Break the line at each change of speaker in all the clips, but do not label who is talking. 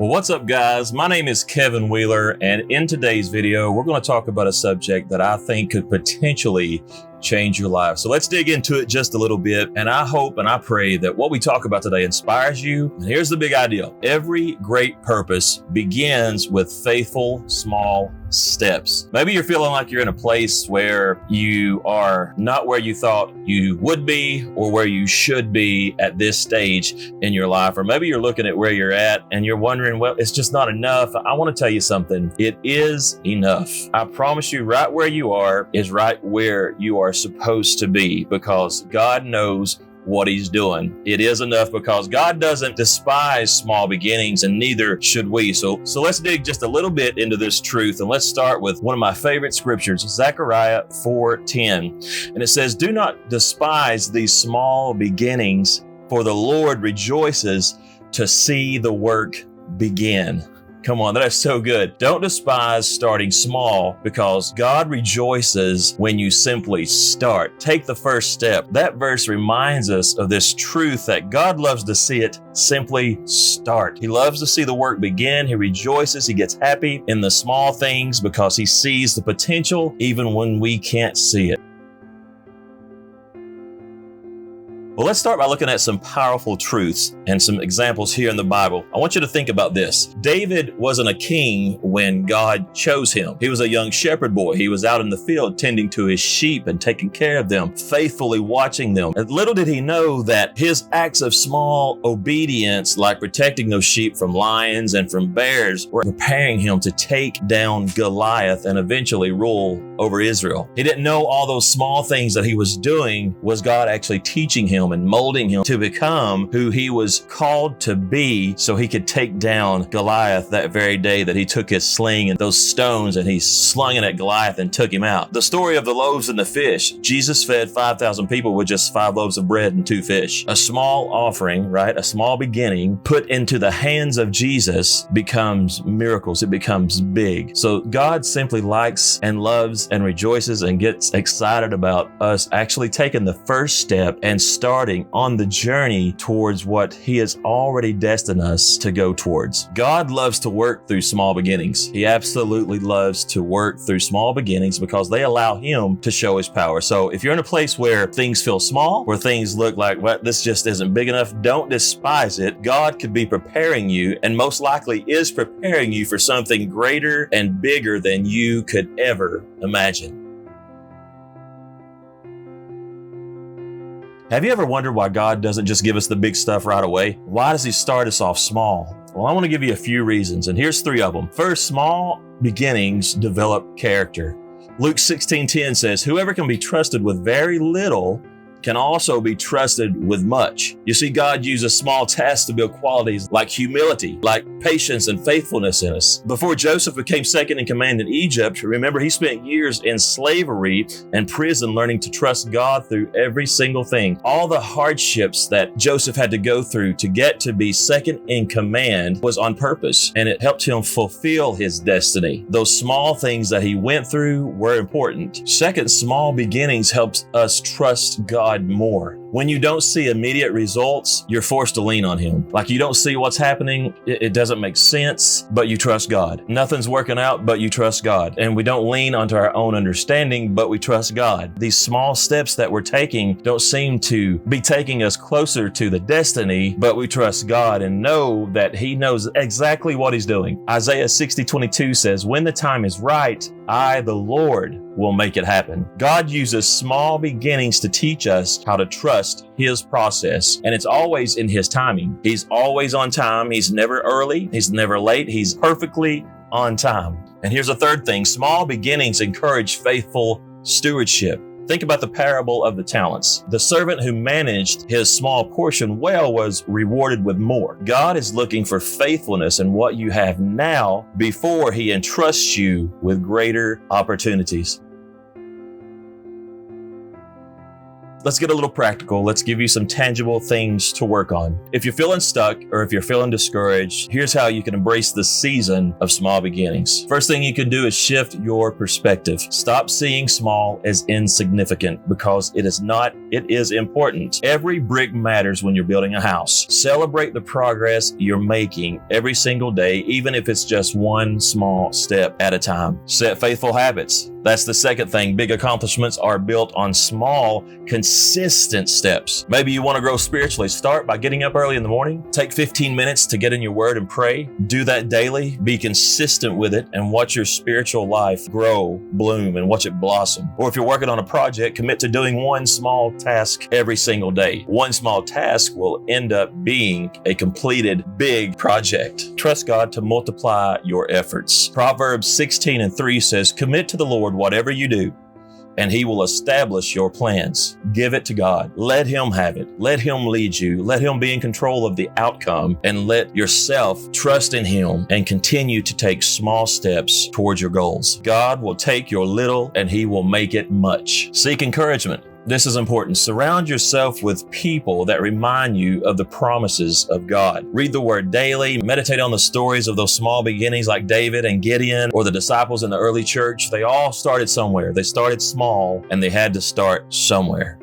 Well, what's up, guys? My name is Kevin Wheeler, and in today's video, we're going to talk about a subject that I think could potentially change your life. So let's dig into it just a little bit, and I hope and I pray that what we talk about today inspires you. And here's the big idea. Every great purpose begins with faithful small steps. Maybe you're feeling like you're in a place where you are not where you thought you would be or where you should be at this stage in your life. Or maybe you're looking at where you're at and you're wondering, well, it's just not enough. I want to tell you something. It is enough. I promise you, right where you are is right where you are supposed to be, because God knows what he's doing. It is enough because God doesn't despise small beginnings, and neither should we. So let's dig just a little bit into this truth, and let's start with one of my favorite scriptures, Zechariah 4:10. And it says, "Do not despise these small beginnings, for the Lord rejoices to see the work begin." Come on, that is so good. Don't despise starting small, because God rejoices when you simply start. Take the first step. That verse reminds us of this truth that God loves to see it simply start. He loves to see the work begin. He rejoices. He gets happy in the small things because he sees the potential even when we can't see it. Well, let's start by looking at some powerful truths and some examples here in the Bible. I want you to think about this. David wasn't a king when God chose him. He was a young shepherd boy. He was out in the field tending to his sheep and taking care of them, faithfully watching them. And little did he know that his acts of small obedience, like protecting those sheep from lions and from bears, were preparing him to take down Goliath and eventually rule over Israel. He didn't know all those small things that he was doing was God actually teaching him and molding him to become who he was called to be, so he could take down Goliath that very day that he took his sling and those stones and he slung it at Goliath and took him out. The story of the loaves and the fish. Jesus fed 5,000 people with just 5 loaves of bread and 2 fish. A small offering, right? A small beginning put into the hands of Jesus becomes miracles. It becomes big. So God simply likes and loves and rejoices and gets excited about us actually taking the first step and starting on the journey towards what he has already destined us to go towards. God loves to work through small beginnings. He absolutely loves to work through small beginnings because they allow him to show his power. So if you're in a place where things feel small, where things look like, well, this just isn't big enough, don't despise it. God could be preparing you, and most likely is preparing you for something greater and bigger than you could ever imagine. Have you ever wondered why God doesn't just give us the big stuff right away? Why does he start us off small? Well, I want to give you a few reasons, and here's 3 of them. First, small beginnings develop character. Luke 16:10 says, "Whoever can be trusted with very little can also be trusted with much." You see, God uses small tasks to build qualities like humility, like patience and faithfulness in us. Before Joseph became second in command in Egypt, remember, he spent years in slavery and prison learning to trust God through every single thing. All the hardships that Joseph had to go through to get to be second in command was on purpose, and it helped him fulfill his destiny. Those small things that he went through were important. Second, small beginnings helps us trust God more. When you don't see immediate results, you're forced to lean on him. Like, you don't see what's happening, it doesn't make sense, but you trust God. Nothing's working out, but you trust God. And we don't lean onto our own understanding, but we trust God. These small steps that we're taking don't seem to be taking us closer to the destiny, but we trust God and know that he knows exactly what he's doing. Isaiah 60:22 says, "When the time is right, I, the Lord, will make it happen." God uses small beginnings to teach us how to trust his process, and it's always in his timing. He's always on time. He's never early. He's never late. He's perfectly on time. And here's a third thing. Small beginnings encourage faithful stewardship. Think about the parable of the talents. The servant who managed his small portion well was rewarded with more. God is looking for faithfulness in what you have now before he entrusts you with greater opportunities. Let's get a little practical. Let's give you some tangible things to work on. If you're feeling stuck or if you're feeling discouraged, here's how you can embrace the season of small beginnings. First thing you can do is shift your perspective. Stop seeing small as insignificant, because it is not. It is important. Every brick matters when you're building a house. Celebrate the progress you're making every single day, even if it's just one small step at a time. Set faithful habits. That's the second thing. Big accomplishments are built on small, consistent steps. Maybe you want to grow spiritually. Start by getting up early in the morning. Take 15 minutes to get in your word and pray. Do that daily. Be consistent with it and watch your spiritual life grow, bloom, and watch it blossom. Or if you're working on a project, commit to doing one small task every single day. One small task will end up being a completed big project. Trust God to multiply your efforts. Proverbs 16:3 says, "Commit to the Lord whatever you do, and He will establish your plans." Give it to God. Let Him have it. Let Him lead you. Let Him be in control of the outcome, and let yourself trust in Him and continue to take small steps towards your goals. God will take your little and He will make it much. Seek encouragement. This is important. Surround yourself with people that remind you of the promises of God. Read the Word daily. Meditate on the stories of those small beginnings like David and Gideon or the disciples in the early church. They all started somewhere. They started small and they had to start somewhere.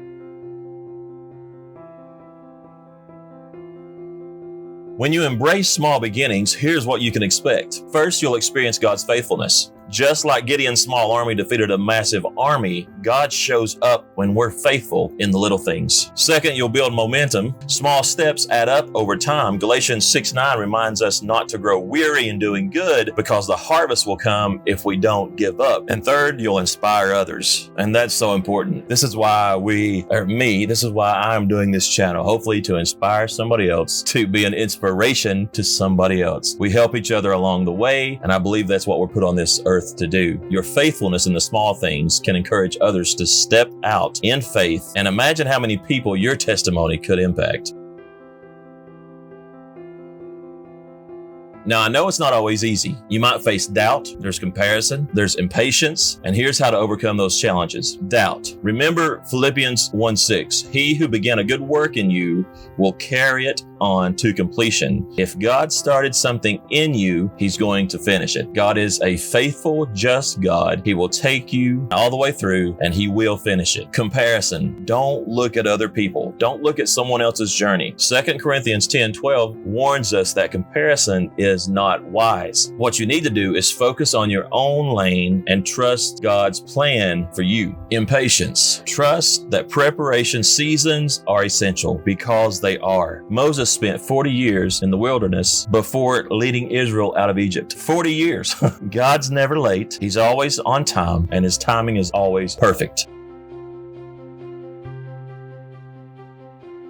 When you embrace small beginnings, here's what you can expect. First, you'll experience God's faithfulness. Just like Gideon's small army defeated a massive army, God shows up when we're faithful in the little things. Second, you'll build momentum. Small steps add up over time. Galatians 6:9 reminds us not to grow weary in doing good, because the harvest will come if we don't give up. And third, you'll inspire others. And that's so important. This is why this is why I'm doing this channel, hopefully to inspire somebody else, to be an inspiration to somebody else. We help each other along the way, and I believe that's what we're put on this earth to do. Your faithfulness in the small things can encourage others to step out in faith, and imagine how many people your testimony could impact. Now, I know it's not always easy. You might face doubt, there's comparison, there's impatience, and here's how to overcome those challenges. Doubt. Remember Philippians 1:6. He who began a good work in you will carry it on to completion. If God started something in you, He's going to finish it. God is a faithful, just God. He will take you all the way through and He will finish it. Comparison. Don't look at other people. Don't look at someone else's journey. 2 Corinthians 10:12 warns us that comparison is not wise. What you need to do is focus on your own lane and trust God's plan for you. Impatience. Trust that preparation seasons are essential, because they are. Moses spent 40 years in the wilderness before leading Israel out of Egypt. 40 years. God's never late. He's always on time, and His timing is always perfect.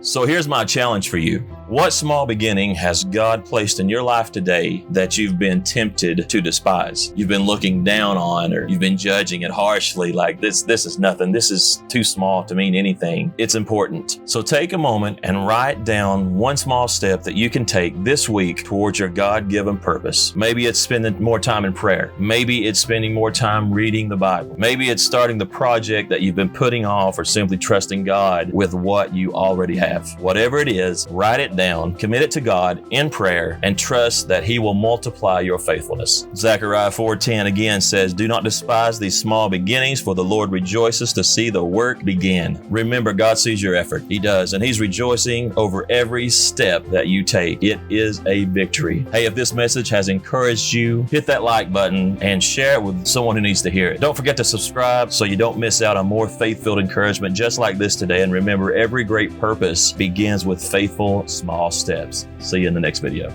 So here's my challenge for you. What small beginning has God placed in your life today that you've been tempted to despise? You've been looking down on, or you've been judging it harshly, like this is nothing. This is too small to mean anything. It's important. So take a moment and write down one small step that you can take this week towards your God-given purpose. Maybe it's spending more time in prayer. Maybe it's spending more time reading the Bible. Maybe it's starting the project that you've been putting off, or simply trusting God with what you already have. Whatever it is, write it down, commit it to God in prayer, and trust that He will multiply your faithfulness. Zechariah 4:10 again says, "Do not despise these small beginnings, for the Lord rejoices to see the work begin." Remember, God sees your effort. He does, and He's rejoicing over every step that you take. It is a victory. Hey, if this message has encouraged you, hit that like button and share it with someone who needs to hear it. Don't forget to subscribe so you don't miss out on more faith-filled encouragement just like this today. And remember, every great purpose begins with faithful small steps. See you in the next video.